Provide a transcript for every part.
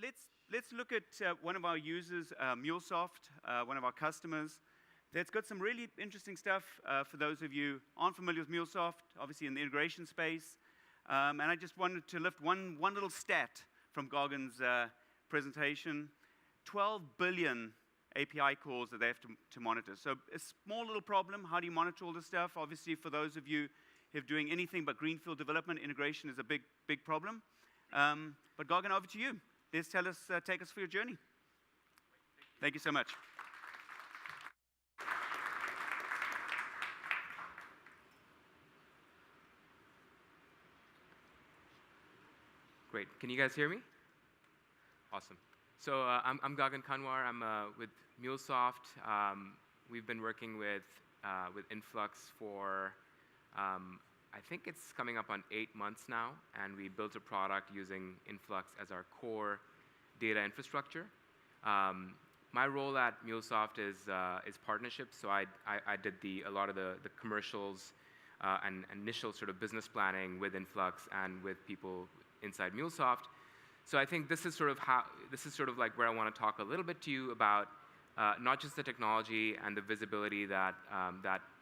let's look at one of our users, MuleSoft, one of our customers. That's got some really interesting stuff for those of you who aren't familiar with MuleSoft, obviously in the integration space. And I just wanted to lift one little stat from Gagan's presentation. 12 billion API calls that they have to monitor. So a small little problem. How do you monitor all this stuff? Obviously, for those of you who are doing anything but greenfield development, integration is a big problem. But Gagan, over to you. Let's take us for your journey. Thank you so much. Great. Can you guys hear me? Awesome. So I'm Gagan Kanwar. I'm with MuleSoft. We've been working with Influx for, I think it's coming up on 8 months now, and we built a product using Influx as our core data infrastructure. My role at MuleSoft is partnerships. So I did a lot of the commercials and initial sort of business planning with Influx and with people inside MuleSoft. So I think this is sort of like where I want to talk a little bit to you about not just the technology and the visibility that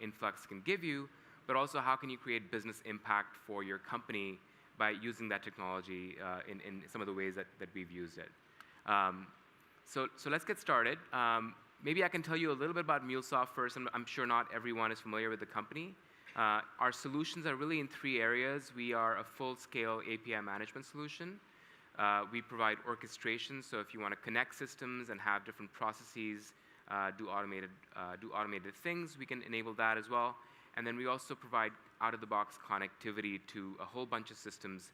Influx can give you, but also how can you create business impact for your company by using that technology in some of the ways that we've used it. So let's get started. Maybe I can tell you a little bit about MuleSoft first. I'm sure not everyone is familiar with the company. Our solutions are really in 3 areas. We are a full-scale API management solution. We provide orchestration, so if you want to connect systems and have different processes do automated things, we can enable that as well. And then we also provide out-of-the-box connectivity to a whole bunch of systems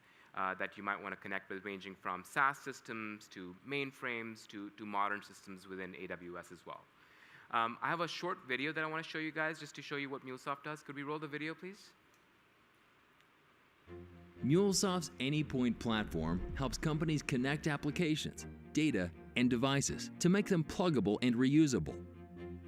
that you might want to connect with, ranging from SaaS systems to mainframes to modern systems within AWS as well. I have a short video that I want to show you guys just to show you what MuleSoft does. Could we roll the video, please? MuleSoft's Anypoint platform helps companies connect applications, data, and devices to make them pluggable and reusable.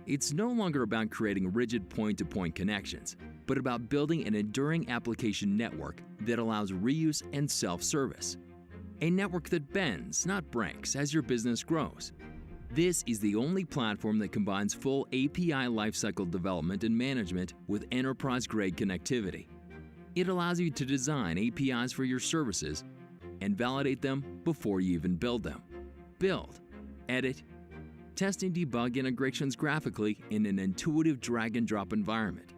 It's no longer about creating rigid point-to-point connections, but about building an enduring application network that allows reuse and self-service. A network that bends, not breaks, as your business grows. This is the only platform that combines full API lifecycle development and management with enterprise-grade connectivity. It allows you to design APIs for your services and validate them before you even build them. Build, edit, test and debug integrations graphically in an intuitive drag-and-drop environment.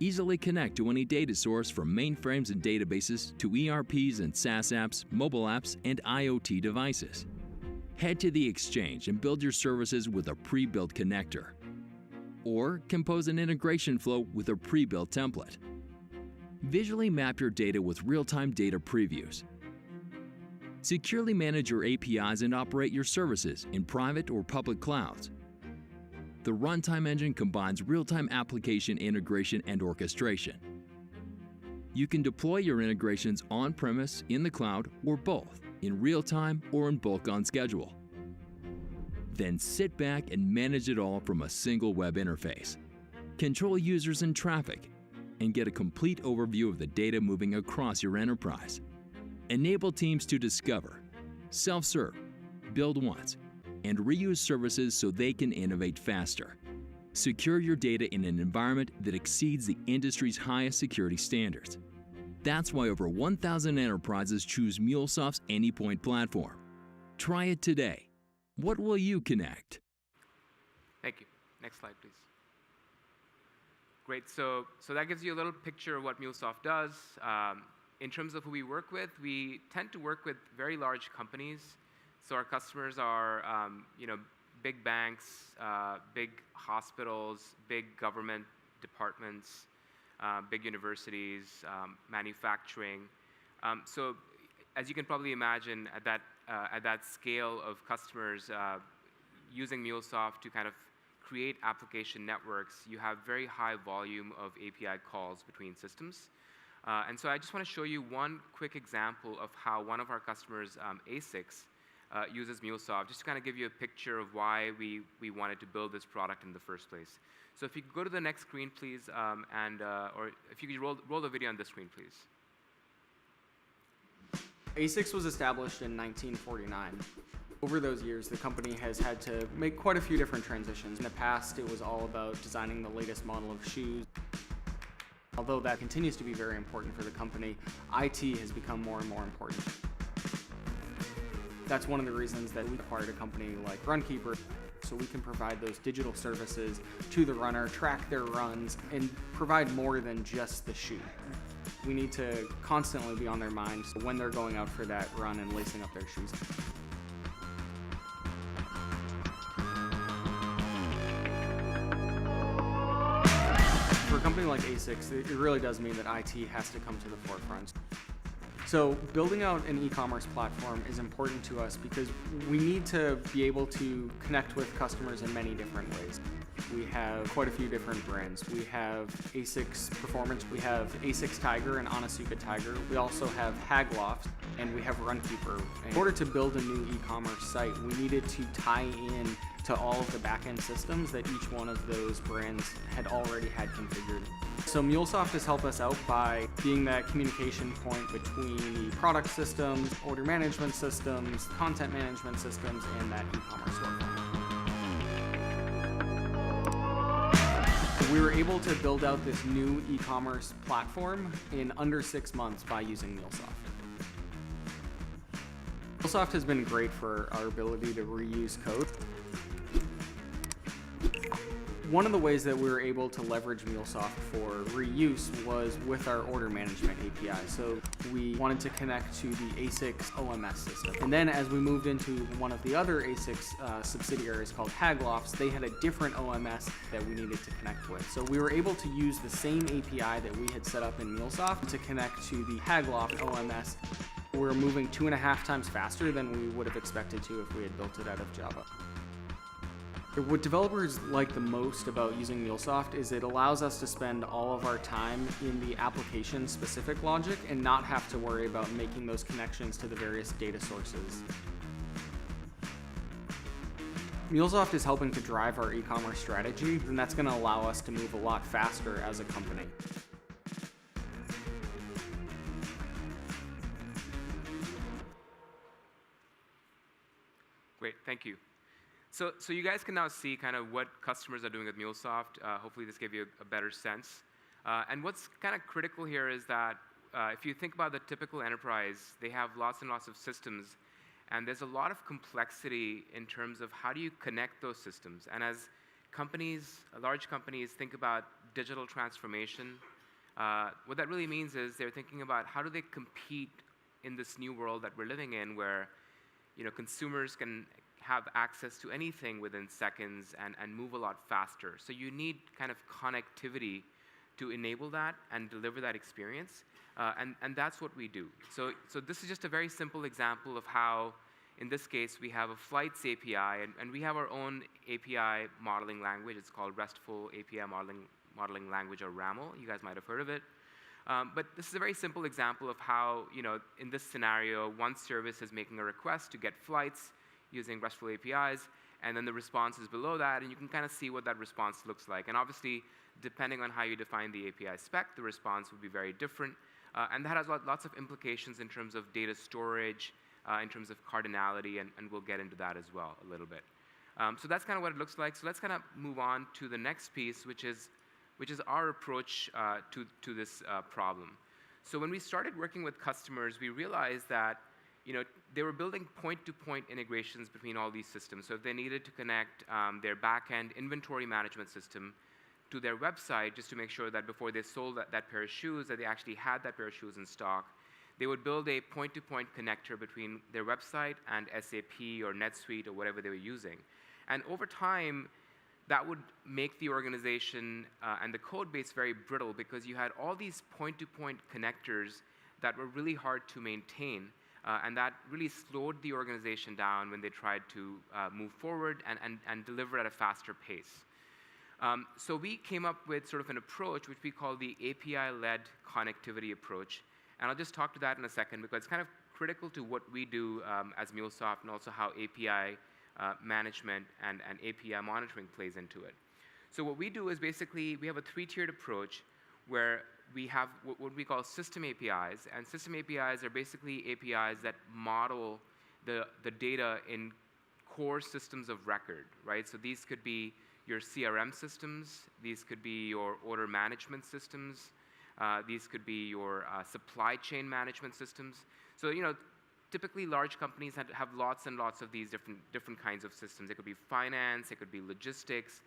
Easily connect to any data source from mainframes and databases to ERPs and SaaS apps, mobile apps, and IoT devices. Head to the Exchange and build your services with a pre-built connector. Or compose an integration flow with a pre-built template. Visually map your data with real-time data previews. Securely manage your APIs and operate your services in private or public clouds. The runtime engine combines real-time application integration and orchestration. You can deploy your integrations on-premise, in the cloud, or both, in real time or in bulk on schedule. Then sit back and manage it all from a single web interface. Control users and traffic, and get a complete overview of the data moving across your enterprise. Enable teams to discover, self-serve, build once, and reuse services so they can innovate faster. Secure your data in an environment that exceeds the industry's highest security standards. That's why over 1,000 enterprises choose MuleSoft's Anypoint platform. Try it today. What will you connect? Thank you. Next slide, please. Great. So that gives you a little picture of what MuleSoft does. In terms of who we work with, we tend to work with very large companies. So our customers are big banks, big hospitals, big government departments, big universities, manufacturing. So as you can probably imagine, at that scale of customers using MuleSoft to kind of create application networks, you have very high volume of API calls between systems. And so I just want to show you one quick example of how one of our customers, ASICS, uses MuleSoft, just to kind of give you a picture of why we wanted to build this product in the first place. So if you could go to the next screen, please, or if you could roll the video on this screen, please. ASICS was established in 1949. Over those years, the company has had to make quite a few different transitions. In the past, it was all about designing the latest model of shoes. Although that continues to be very important for the company, IT has become more and more important. That's one of the reasons that we acquired a company like Runkeeper, so we can provide those digital services to the runner, track their runs, and provide more than just the shoe. We need to constantly be on their minds when they're going out for that run and lacing up their shoes. For a company like ASICS, it really does mean that IT has to come to the forefront. So building out an e-commerce platform is important to us because we need to be able to connect with customers in many different ways. We have quite a few different brands. We have ASICS Performance, we have ASICS Tiger and Onitsuka Tiger. We also have Hagloft, and we have Runkeeper. In order to build a new e-commerce site, we needed to tie in to all of the backend systems that each one of those brands had already had configured. So MuleSoft has helped us out by being that communication point between the product systems, order management systems, content management systems, and that e-commerce storefront. We were able to build out this new e-commerce platform in under 6 months by using MuleSoft. MuleSoft has been great for our ability to reuse code. One of the ways that we were able to leverage MuleSoft for reuse was with our order management API. So we wanted to connect to the ASICS OMS system. And then as we moved into one of the other ASICS subsidiaries called Haglofts, they had a different OMS that we needed to connect with. So we were able to use the same API that we had set up in MuleSoft to connect to the Hagloft OMS. We're moving 2.5 times faster than we would have expected to if we had built it out of Java. What developers like the most about using MuleSoft is it allows us to spend all of our time in the application-specific logic and not have to worry about making those connections to the various data sources. MuleSoft is helping to drive our e-commerce strategy, and that's going to allow us to move a lot faster as a company. Great, thank you. So you guys can now see kind of what customers are doing with MuleSoft. Hopefully this gave you a better sense. And what's kind of critical here is that if you think about the typical enterprise, they have lots and lots of systems, and there's a lot of complexity in terms of how do you connect those systems. And as companies, large companies, think about digital transformation, what that really means is they're thinking about how do they compete in this new world that we're living in where consumers can have access to anything within seconds and move a lot faster. So you need kind of connectivity to enable that and deliver that experience, and that's what we do. So this is just a very simple example of how, in this case, we have a flights API, and we have our own API modeling language. It's called RESTful API Modeling Language, or RAML. You guys might have heard of it. But this is a very simple example of how, in this scenario, one service is making a request to get flights using RESTful APIs, and then the response is below that, and you can kind of see what that response looks like. And obviously, depending on how you define the API spec, the response will be very different. And that has lots of implications in terms of data storage, in terms of cardinality, and we'll get into that as well a little bit. So that's kind of what it looks like. So let's kind of move on to the next piece, which is our approach to this problem. So when we started working with customers, we realized that they were building point-to-point integrations between all these systems. So if they needed to connect their back-end inventory management system to their website just to make sure that before they sold that pair of shoes, that they actually had that pair of shoes in stock, they would build a point-to-point connector between their website and SAP or NetSuite or whatever they were using. And over time, that would make the organization and the code base very brittle because you had all these point-to-point connectors that were really hard to maintain. And that really slowed the organization down when they tried to move forward and deliver at a faster pace. So we came up with sort of an approach which we call the API-led connectivity approach. And I'll just talk to that in a second because it's kind of critical to what we do as MuleSoft and also how API management and API monitoring plays into it. So what we do is basically we have a 3-tiered approach where we have what we call system APIs, and system APIs are basically APIs that model the data in core systems of record, right? So these could be your CRM systems, these could be your order management systems, these could be your supply chain management systems. So, typically large companies have lots and lots of these different kinds of systems. It could be finance, it could be logistics.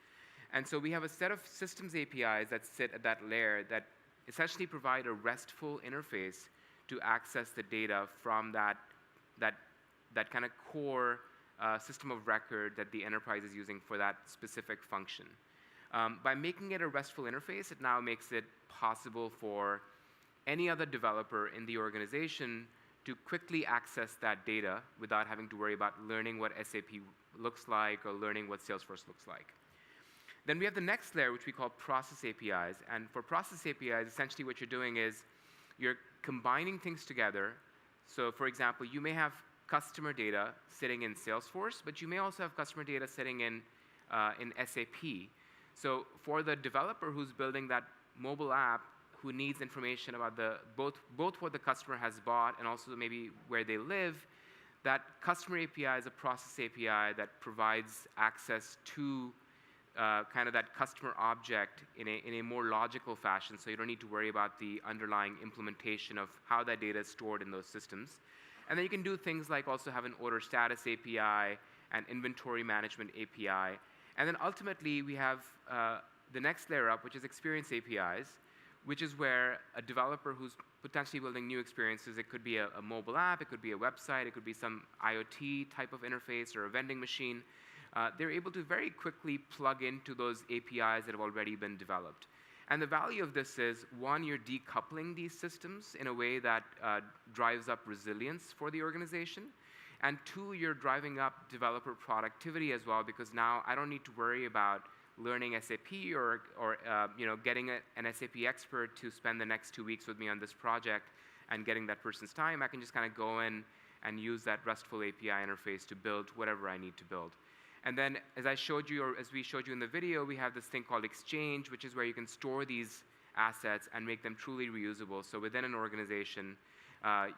And so we have a set of systems APIs that sit at that layer that essentially provide a RESTful interface to access the data from that kind of core system of record that the enterprise is using for that specific function. By making it a RESTful interface, it now makes it possible for any other developer in the organization to quickly access that data without having to worry about learning what SAP looks like or learning what Salesforce looks like. Then we have the next layer, which we call process APIs. And for process APIs, essentially what you're doing is you're combining things together. So for example, you may have customer data sitting in Salesforce, but you may also have customer data sitting in SAP. So for the developer who's building that mobile app, who needs information about both what the customer has bought and also maybe where they live, that customer API is a process API that provides access to kind of that customer object in a more logical fashion, so you don't need to worry about the underlying implementation of how that data is stored in those systems. And then you can do things like also have an order status API and inventory management API. And then ultimately, we have the next layer up, which is experience APIs, which is where a developer who's potentially building new experiences, it could be a mobile app, it could be a website, it could be some IoT type of interface or a vending machine. They're able to very quickly plug into those APIs that have already been developed. And the value of this is, one, you're decoupling these systems in a way that drives up resilience for the organization. And two, you're driving up developer productivity as well, because now I don't need to worry about learning SAP or getting an SAP expert to spend the next 2 weeks with me on this project and getting that person's time. I can just kind of go in and use that RESTful API interface to build whatever I need to build. And then, as I showed you, or as we showed you in the video, we have this thing called Exchange, which is where you can store these assets and make them truly reusable. So within an organization,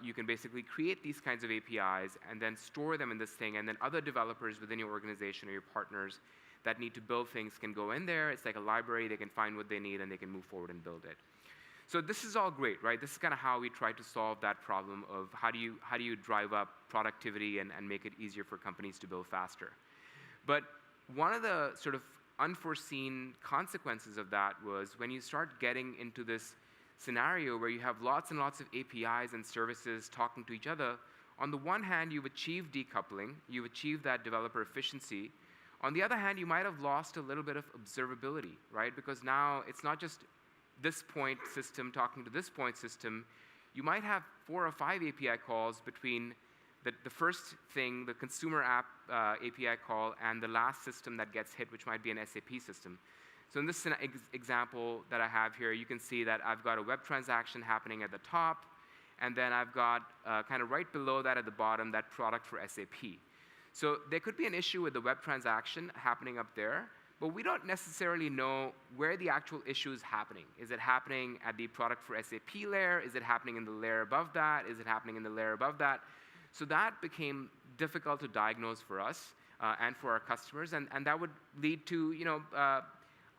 you can basically create these kinds of APIs and then store them in this thing, and then other developers within your organization or your partners that need to build things can go in there. It's like a library. They can find what they need, and they can move forward and build it. So this is all great, right? This is kind of how we try to solve that problem of how do you drive up productivity and make it easier for companies to build faster. But one of the sort of unforeseen consequences of that was when you start getting into this scenario where you have lots and lots of APIs and services talking to each other. On the one hand, you've achieved decoupling, you've achieved that developer efficiency. On the other hand, you might have lost a little bit of observability, right? Because now it's not just this point system talking to this point system. You might have 4 or 5 API calls between the first thing, the consumer app API call, and the last system that gets hit, which might be an SAP system. So in this example that I have here, you can see that I've got a web transaction happening at the top, and then I've got kind of right below that at the bottom, that product for SAP. So there could be an issue with the web transaction happening up there, but we don't necessarily know where the actual issue is happening. Is it happening at the product for SAP layer? Is it happening in the layer above that? Is it happening in the layer above that? So that became difficult to diagnose for us and for our customers, and that would lead to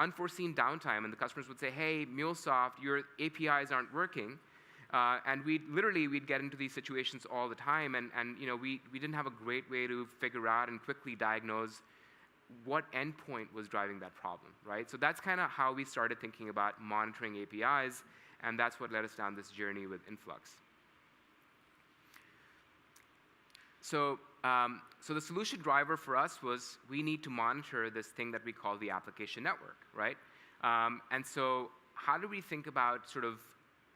unforeseen downtime, and the customers would say, hey, MuleSoft, your APIs aren't working. And we'd get into these situations all the time, and we didn't have a great way to figure out and quickly diagnose what endpoint was driving that problem, right? So that's kind of how we started thinking about monitoring APIs, and that's what led us down this journey with Influx. So the solution driver for us was we need to monitor this thing that we call the application network, right? And so how do we think about sort of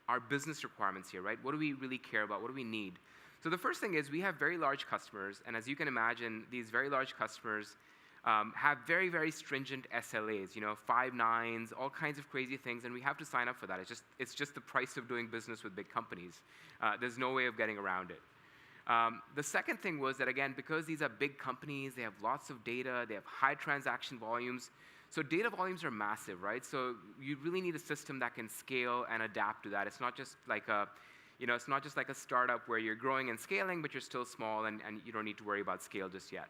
our business requirements here, right? What do we really care about? What do we need? So the first thing is we have very large customers, and as you can imagine, these very large customers have very, very stringent SLAs, 5 nines, all kinds of crazy things, and we have to sign up for that. It's just the price of doing business with big companies. There's no way of getting around it. The second thing was that, again, because these are big companies, they have lots of data, they have high transaction volumes, So data volumes are massive, right? So you really need a system that can scale and adapt to that. It's not just like a, it's not just like a startup where you're growing and scaling, but you're still small and you don't need to worry about scale just yet.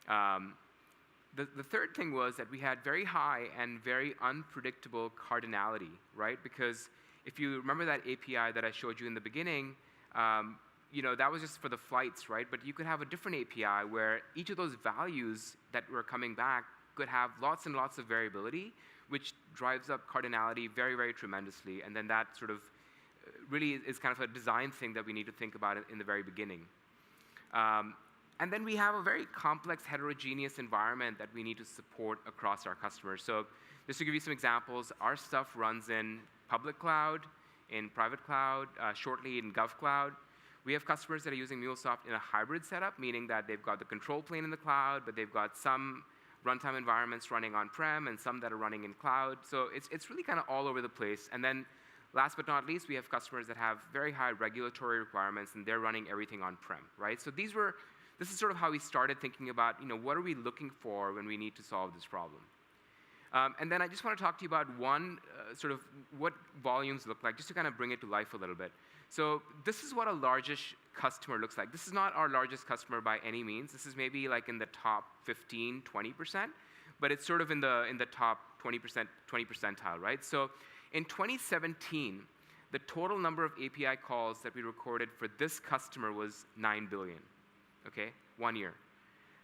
The third thing was that we had very high and very unpredictable cardinality, right? Because if you remember that API that I showed you in the beginning, that was just for the flights, right? But you could have a different API where each of those values that were coming back could have lots and lots of variability, which drives up cardinality very, very tremendously. And then that sort of really is kind of a design thing that we need to think about in the very beginning. And then we have a very complex, heterogeneous environment that we need to support across our customers. So just to give you some examples, our stuff runs in public cloud, in private cloud, shortly in GovCloud. We have customers that are using MuleSoft in a hybrid setup, meaning that they've got the control plane in the cloud, but they've got some runtime environments running on-prem and some that are running in cloud. So it's really kind of all over the place. And then last but not least, we have customers that have very high regulatory requirements, and they're running everything on-prem, right? So this is sort of how we started thinking about, what are we looking for when we need to solve this problem? And then I just want to talk to you about one, sort of what volumes look like, just to kind of bring it to life a little bit. So this is what a largish customer looks like. This is not our largest customer by any means. This is maybe like in the top 15, 20%, but it's sort of in the top 20 percentile, right? So in 2017, the total number of API calls that we recorded for this customer was 9 billion. Okay, 1 year.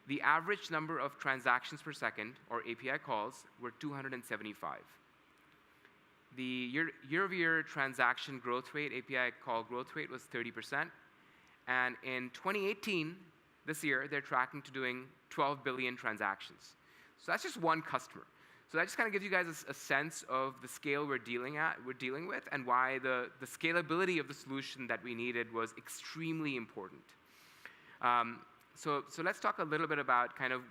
The average number of transactions per second, or API calls, were 275. The year-over-year transaction growth rate, API call growth rate, was 30%. And in 2018, this year, they're tracking to doing 12 billion transactions. So that's just one customer. So that just kind of gives you guys a sense of the scale we're dealing with, and why the scalability of the solution that we needed was extremely important. So let's talk a little bit about kind of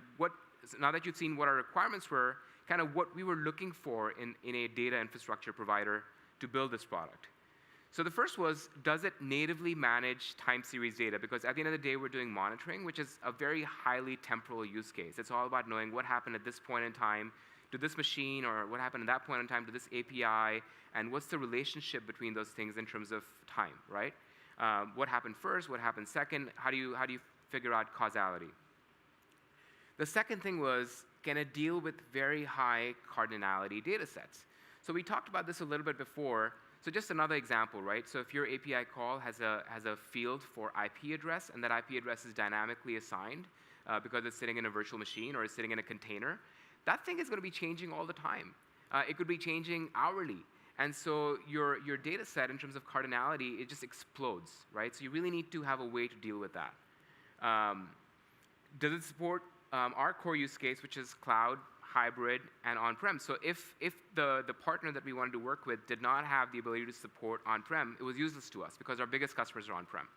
now that you've seen what our requirements were, kind of what we were looking for in a data infrastructure provider to build this product. So the first was, does it natively manage time series data? Because at the end of the day, we're doing monitoring, which is a very highly temporal use case. It's all about knowing what happened at this point in time to this machine, or what happened at that point in time to this API, and what's the relationship between those things in terms of time, right? What happened first, what happened second, how do you figure out causality? The second thing was, can it deal with very high cardinality data sets? So we talked about this a little bit before. So just another example, right? So if your API call has a field for IP address, and that IP address is dynamically assigned because it's sitting in a virtual machine or it's sitting in a container, that thing is going to be changing all the time. It could be changing hourly. And so your data set, in terms of cardinality, it just explodes, right? So you really need to have a way to deal with that. Does it support our core use case, which is cloud, hybrid, and on-prem? So if the partner that we wanted to work with did not have the ability to support on-prem, it was useless to us, because our biggest customers are on-prem.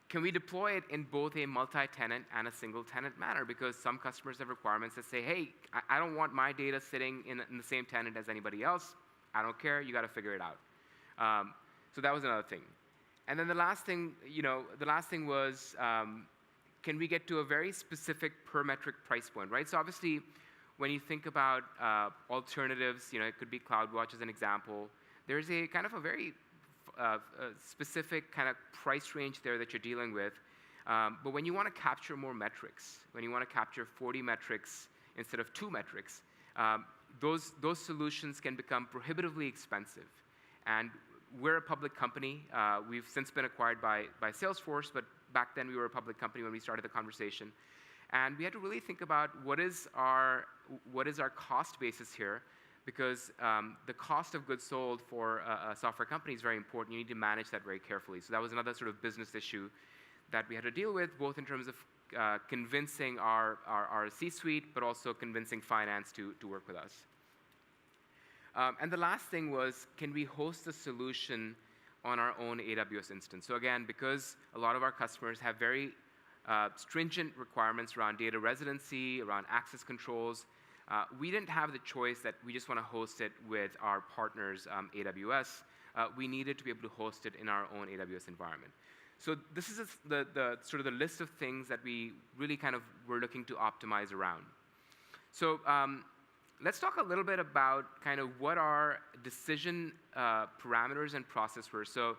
Can we deploy it in both a multi-tenant and a single-tenant manner? Because some customers have requirements that say, hey, I don't want my data sitting in the same tenant as anybody else. I don't care. You got to figure it out. So that was another thing. And then the last thing was, can we get to a very specific per metric price point, right? So obviously, when you think about alternatives, it could be CloudWatch as an example. There's a kind of a very specific kind of price range there that you're dealing with. But when you want to capture more metrics, when you want to capture 40 metrics instead of 2 metrics, those solutions can become prohibitively expensive. And we're a public company. We've since been acquired by Salesforce, but back then we were a public company when we started the conversation. And we had to really think about what is our cost basis here, because the cost of goods sold for a software company is very important. You need to manage that very carefully. So that was another sort of business issue that we had to deal with, both in terms of convincing our C-suite, but also convincing finance to work with us. And the last thing was, can we host a solution on our own AWS instance? So again, because a lot of our customers have very stringent requirements around data residency, around access controls, we didn't have the choice that we just want to host it with our partners, AWS. We needed to be able to host it in our own AWS environment. So this is the sort of the list of things that we really kind of were looking to optimize around. So let's talk a little bit about kind of what are decision parameters and processors. So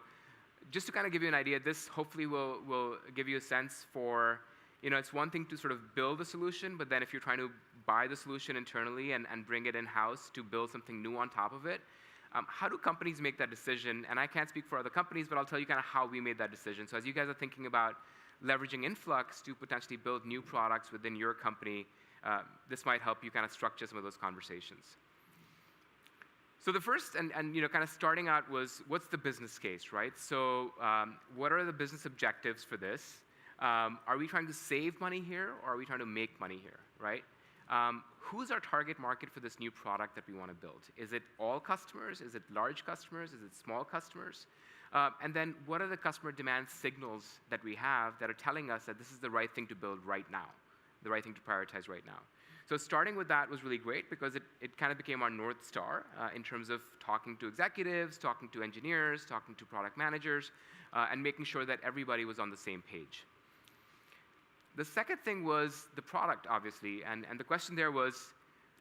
just to kind of give you an idea, this hopefully will give you a sense for, it's one thing to sort of build a solution, but then if you're trying to buy the solution internally and bring it in-house to build something new on top of it, how do companies make that decision? And I can't speak for other companies, but I'll tell you kind of how we made that decision. So as you guys are thinking about leveraging Influx to potentially build new products within your company, this might help you kind of structure some of those conversations. So the first, and kind of starting out was, what's the business case, right? So what are the business objectives for this? Are we trying to save money here, or are we trying to make money here, right? Who's our target market for this new product that we want to build? Is it all customers? Is it large customers? Is it small customers? And then what are the customer demand signals that we have that are telling us that this is the right thing to build right now, the right thing to prioritize right now? So starting with that was really great because it kind of became our North Star in terms of talking to executives, talking to engineers, talking to product managers, and making sure that everybody was on the same page. The second thing was the product, obviously, and the question there was,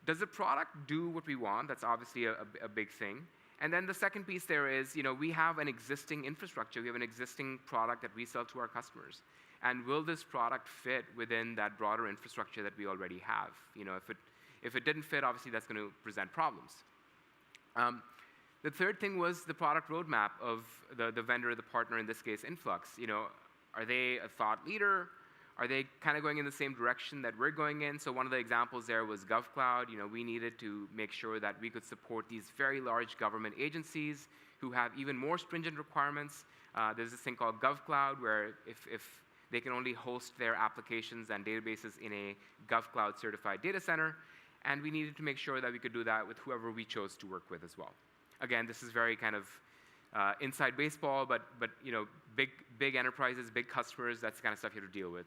does the product do what we want? That's obviously a big thing. And then the second piece there is, we have an existing infrastructure. We have an existing product that we sell to our customers. And will this product fit within that broader infrastructure that we already have? If it didn't fit, obviously that's going to present problems. The third thing was the product roadmap of the vendor, the partner, in this case, Influx. Are they a thought leader? Are they kind of going in the same direction that we're going in? So one of the examples there was GovCloud. We needed to make sure that we could support these very large government agencies who have even more stringent requirements. There's this thing called GovCloud, where if they can only host their applications and databases in a GovCloud certified data center, and we needed to make sure that we could do that with whoever we chose to work with as well. Again, this is very kind of inside baseball, but big enterprises, big customers, that's the kind of stuff you have to deal with.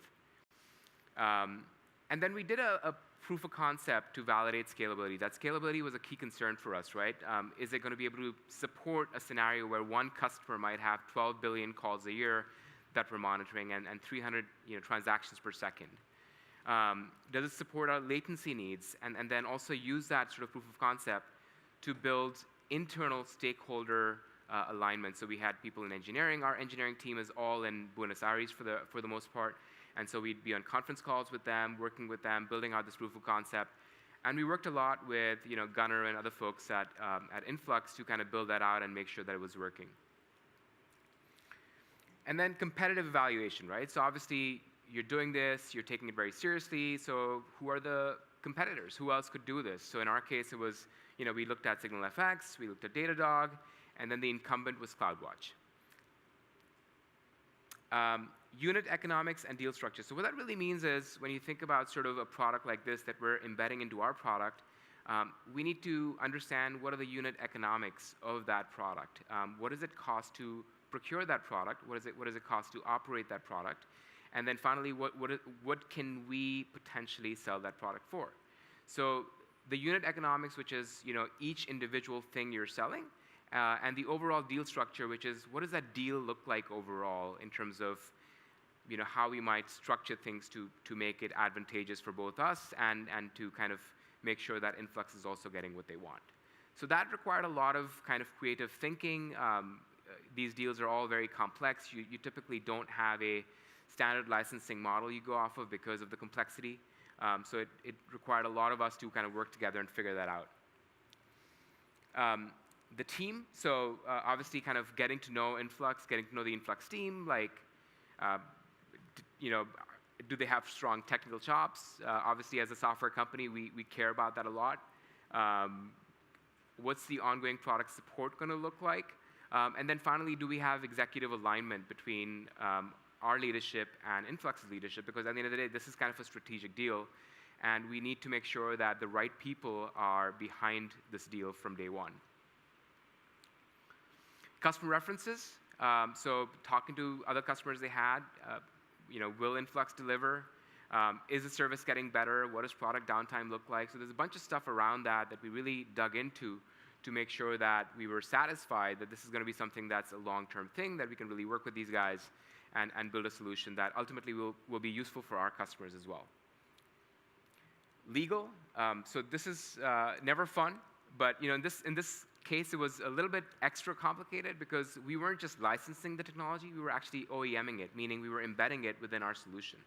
And then we did a proof of concept to validate scalability. That scalability was a key concern for us, right? Is it going to be able to support a scenario where one customer might have 12 billion calls a year that we're monitoring and 300 transactions per second? Does it support our latency needs? And then also use that sort of proof of concept to build internal stakeholder alignment. So we had people in engineering. Our engineering team is all in Buenos Aires for the most part. And so we'd be on conference calls with them, working with them, building out this proof of concept. And we worked a lot with Gunnar and other folks at Influx to kind of build that out and make sure that it was working. And then competitive evaluation, right? So obviously, you're doing this, you're taking it very seriously, so who are the competitors? Who else could do this? So in our case, it was, we looked at SignalFX, we looked at Datadog, and then the incumbent was CloudWatch. Unit economics and deal structure. So what that really means is when you think about sort of a product like this that we're embedding into our product, we need to understand what are the unit economics of that product. What does it cost to procure that product? What does it cost to operate that product? And then finally, what can we potentially sell that product for? So the unit economics, which is each individual thing you're selling, and the overall deal structure, which is what does that deal look like overall in terms of how we might structure things to make it advantageous for both us and to kind of make sure that Influx is also getting what they want. So that required a lot of kind of creative thinking. These deals are all very complex. You typically don't have a standard licensing model you go off of because of the complexity. So it required a lot of us to kind of work together and figure that out. The team, so obviously kind of getting to know Influx, getting to know the Influx team, like, do they have strong technical chops? Obviously, as a software company, we care about that a lot. What's the ongoing product support going to look like? And then finally, do we have executive alignment between our leadership and Influx's leadership? Because at the end of the day, this is kind of a strategic deal, and we need to make sure that the right people are behind this deal from day one. Customer references. So talking to other customers they had, will Influx deliver? Is the service getting better? What does product downtime look like? So there's a bunch of stuff around that we really dug into to make sure that we were satisfied that this is going to be something that's a long-term thing, that we can really work with these guys and build a solution that ultimately will be useful for our customers as well. legal. So this is never fun, but in this case, it was a little bit extra complicated because we weren't just licensing the technology, we were actually OEMing it, meaning we were embedding it within our solution.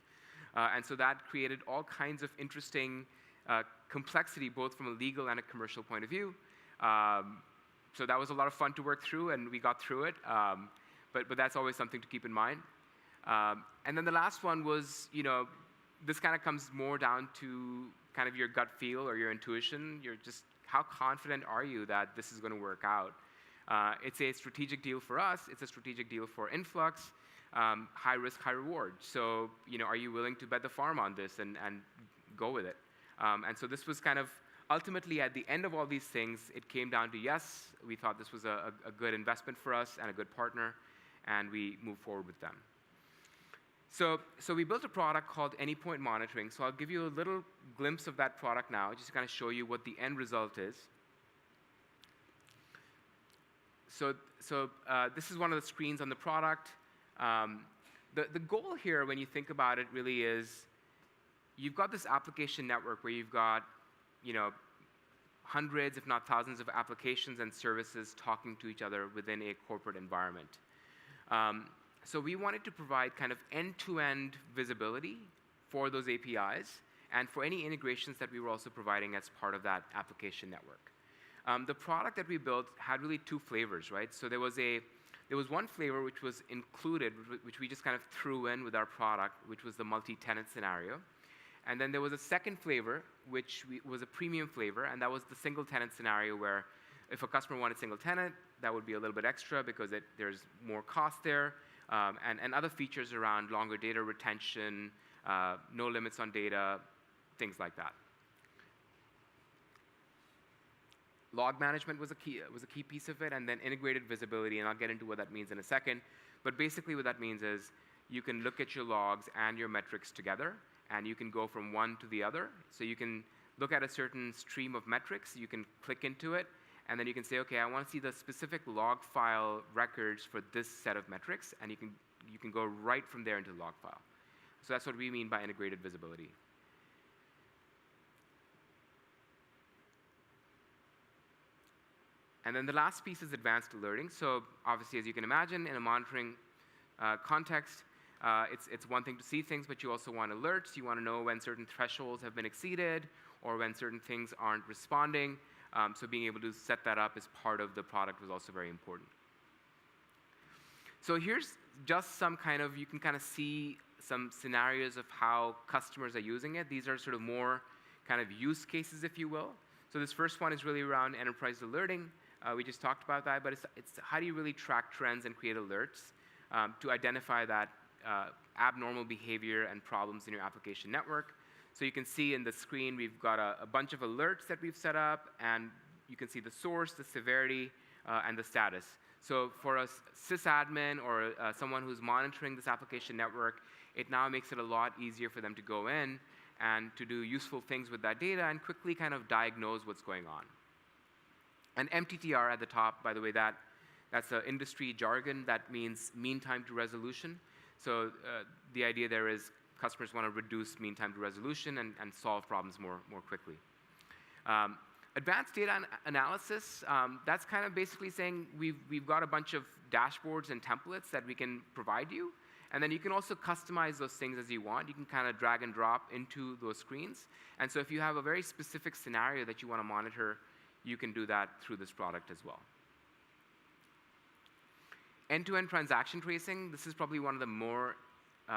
And so that created all kinds of interesting complexity, both from a legal and a commercial point of view. So that was a lot of fun to work through, and we got through it. But that's always something to keep in mind. And then the last one was, this kind of comes more down to kind of your gut feel or your intuition. You're just, how confident are you that this is going to work out? It's a strategic deal for us. It's a strategic deal for Influx. High risk, high reward. So, are you willing to bet the farm on this and go with it? And so this was kind of, ultimately, at the end of all these things, it came down to yes, we thought this was a good investment for us and a good partner, and we moved forward with them. So we built a product called Anypoint Monitoring. So I'll give you a little glimpse of that product now, just to kind of show you what the end result is. So this is one of the screens on the product. The goal here, when you think about it, really is you've got this application network where you've got, hundreds, if not thousands, of applications and services talking to each other within a corporate environment. So we wanted to provide kind of end-to-end visibility for those APIs and for any integrations that we were also providing as part of that application network. The product that we built had really two flavors, right? So there was one flavor which was included, which we just kind of threw in with our product, which was the multi-tenant scenario. And then there was a second flavor, which was a premium flavor, and that was the single tenant scenario where if a customer wanted single tenant, that would be a little bit extra because there's more cost there, and other features around longer data retention, no limits on data, things like that. Log management was a key piece of it, and then integrated visibility, and I'll get into what that means in a second. But basically what that means is you can look at your logs and your metrics together, and you can go from one to the other. So you can look at a certain stream of metrics, you can click into it, and then you can say, okay, I want to see the specific log file records for this set of metrics, and you can go right from there into the log file. So that's what we mean by integrated visibility. And then the last piece is advanced alerting. So obviously, as you can imagine, in a monitoring context, it's one thing to see things, but you also want alerts. You want to know when certain thresholds have been exceeded or when certain things aren't responding. So being able to set that up as part of the product was also very important. So here's just some kind of, you can kind of see some scenarios of how customers are using it. These are sort of more kind of use cases, if you will. So this first one is really around enterprise alerting. We just talked about that, but it's how do you really track trends and create alerts to identify that abnormal behavior and problems in your application network. So you can see in the screen, we've got a bunch of alerts that we've set up, and you can see the source, the severity, and the status. So for a sysadmin or someone who's monitoring this application network, it now makes it a lot easier for them to go in and to do useful things with that data and quickly kind of diagnose what's going on. And MTTR at the top, by the way, that's an industry jargon that means mean time to resolution. So the idea there is customers want to reduce mean time to resolution and solve problems more quickly. Advanced data analysis, that's kind of basically saying we've got a bunch of dashboards and templates that we can provide you. And then you can also customize those things as you want. You can kind of drag and drop into those screens. And so if you have a very specific scenario that you want to monitor, you can do that through this product as well. End-to-end transaction tracing, this is probably one of the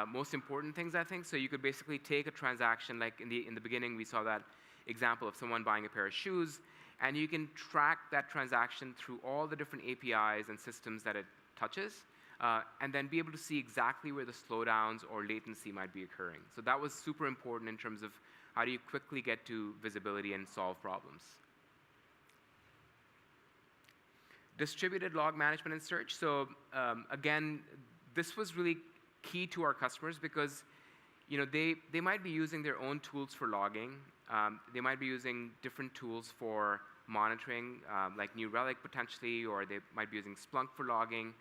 most important things, I think. So you could basically take a transaction, like in the beginning, we saw that example of someone buying a pair of shoes, and you can track that transaction through all the different APIs and systems that it touches, and then be able to see exactly where the slowdowns or latency might be occurring. So that was super important in terms of how do you quickly get to visibility and solve problems. Distributed log management and search. So again, this was really key to our customers because they might be using their own tools for logging. They might be using different tools for monitoring, like New Relic potentially, or they might be using Splunk for logging.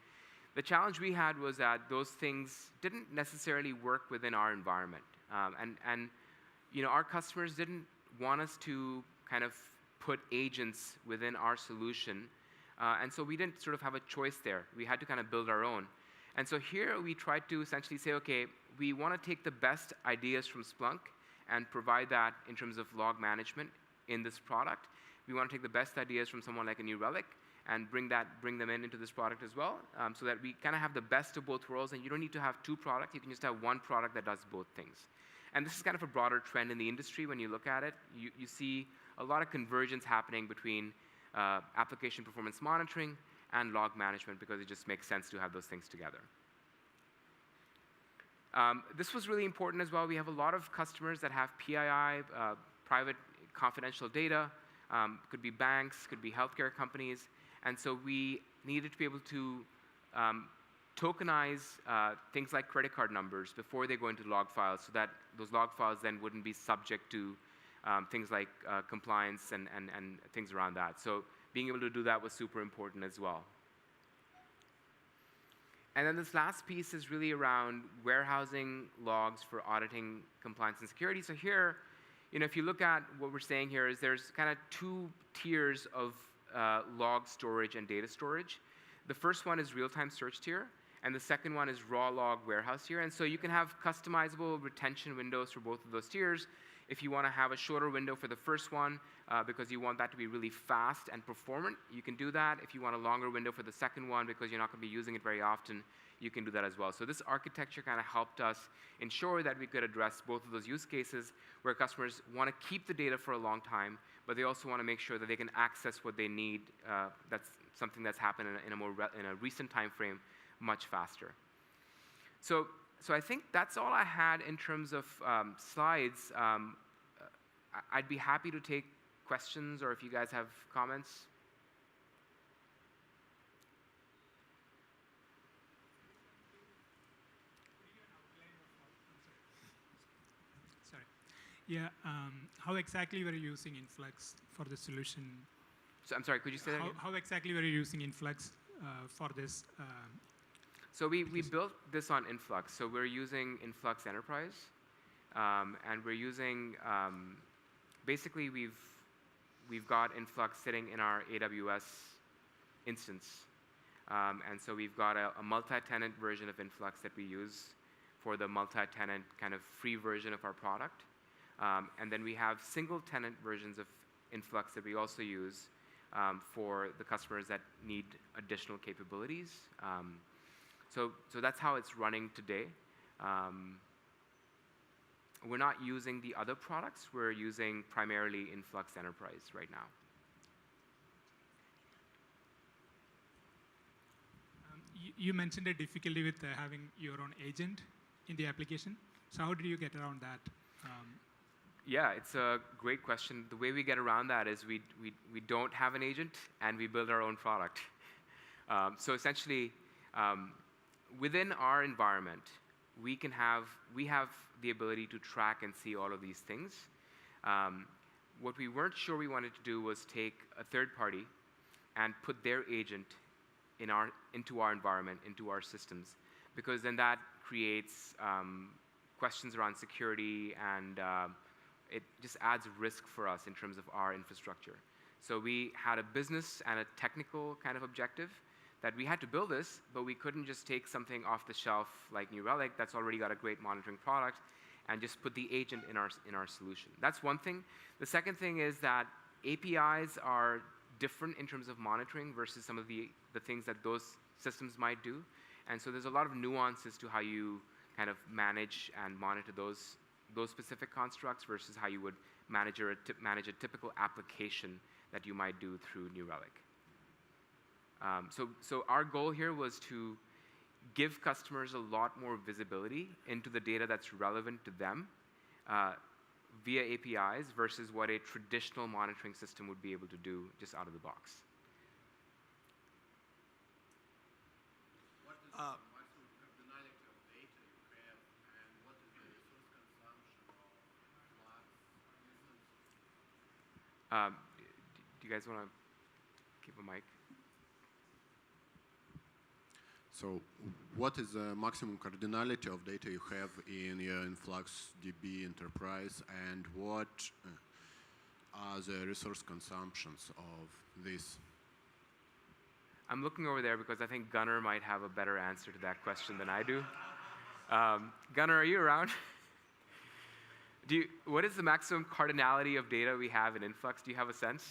The challenge we had was that those things didn't necessarily work within our environment. And our customers didn't want us to kind of put agents within our solution. And so we didn't sort of have a choice there. We had to kind of build our own. And so here we tried to essentially say, okay, we want to take the best ideas from Splunk and provide that in terms of log management in this product. We want to take the best ideas from someone like a New Relic and bring them into this product as well, so that we kind of have the best of both worlds, and you don't need to have two products. You can just have one product that does both things. And this is kind of a broader trend in the industry. When you look at it, you see a lot of convergence happening between application performance monitoring and log management, because it just makes sense to have those things together. This was really important as well. We have a lot of customers that have PII, private confidential data. Could be banks, could be healthcare companies. And so we needed to be able to tokenize things like credit card numbers before they go into log files, so that those log files then wouldn't be subject to things like compliance and things around that. So being able to do that was super important as well. And then this last piece is really around warehousing logs for auditing, compliance, and security. So here, if you look at what we're saying here, is there's kind of two tiers of log storage and data storage. The first one is real-time search tier, and the second one is raw log warehouse tier. And so you can have customizable retention windows for both of those tiers. If you want to have a shorter window for the first one, because you want that to be really fast and performant, you can do that. If you want a longer window for the second one, because you're not going to be using it very often, you can do that as well. So this architecture kind of helped us ensure that we could address both of those use cases where customers want to keep the data for a long time, but they also want to make sure that they can access what they need. That's something that's happened in a recent time frame much faster. So I think that's all I had in terms of slides. I'd be happy to take questions, or if you guys have comments. Sorry. Yeah, how exactly were you using Influx for the solution? So I'm sorry, could you say that again? How exactly were you using Influx for this? So we built this on Influx. So we're using Influx Enterprise, and we're using, basically we've got Influx sitting in our AWS instance. And so we've got a multi-tenant version of Influx that we use for the multi-tenant kind of free version of our product. And then we have single-tenant versions of Influx that we also use for the customers that need additional capabilities. So that's how it's running today. We're not using the other products. We're using primarily Influx Enterprise right now. You mentioned a difficulty with having your own agent in the application. So how did you get around that? Yeah, it's a great question. The way we get around that is we don't have an agent, and we build our own product. So essentially, within our environment, we have the ability to track and see all of these things. What we weren't sure we wanted to do was take a third party and put their agent into our environment, into our systems, because then that creates questions around security, and it just adds risk for us in terms of our infrastructure. So we had a business and a technical kind of objective that we had to build this, but we couldn't just take something off the shelf like New Relic that's already got a great monitoring product and just put the agent in our solution. That's one thing. The second thing is that APIs are different in terms of monitoring versus some of the things that those systems might do. And so there's a lot of nuances to how you kind of manage and monitor those specific constructs versus how you would manage a typical application that you might do through New Relic. So our goal here was to give customers a lot more visibility into the data that's relevant to them via APIs versus what a traditional monitoring system would be able to do just out of the box. What is the maximum cardinality of data you have, and what is the resource consumption of Flux instance? Do you guys want to give a mic? So what is the maximum cardinality of data you have in your InfluxDB enterprise, and what are the resource consumptions of this? I'm looking over there because I think Gunnar might have a better answer to that question than I do. Gunnar, are you around? What is the maximum cardinality of data we have in Influx? Do you have a sense?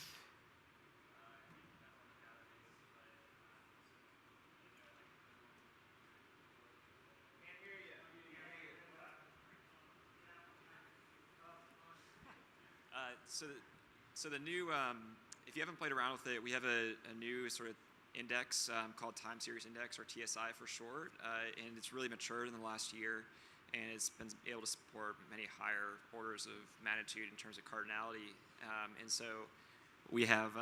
So the new, if you haven't played around with it, we have a new sort of index called Time Series Index, or TSI for short, and it's really matured in the last year, and it's been able to support many higher orders of magnitude in terms of cardinality. And so we have,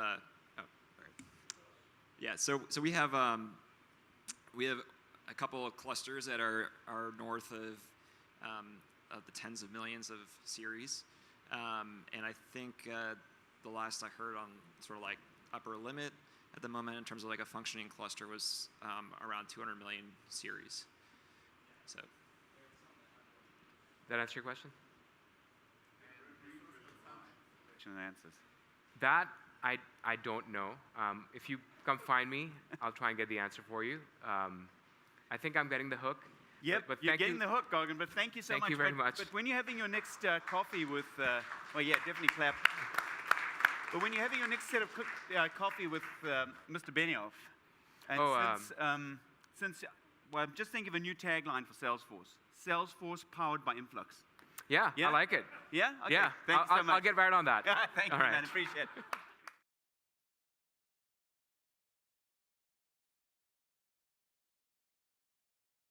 so we have a couple of clusters that are north of the tens of millions of series. And I think the last I heard on sort of like upper limit at the moment in terms of like a functioning cluster was around 200 million series. So. That answer your question? And answers. That I don't know. If you come find me, I'll try and get the answer for you. I think I'm getting the hook. Yep, but you're getting the hook, Gagan, but thank you so much. Thank you very much. But when you're having your next coffee with, well, yeah, definitely clap. But when you're having your next set of coffee with Mr. Benioff, and since well, I'm just thinking of a new tagline for Salesforce. Salesforce powered by Influx. Yeah, Yeah? I like it. Yeah? Okay. Yeah, Thanks so much. I'll get right on that. Thank you, All right. man. Appreciate it.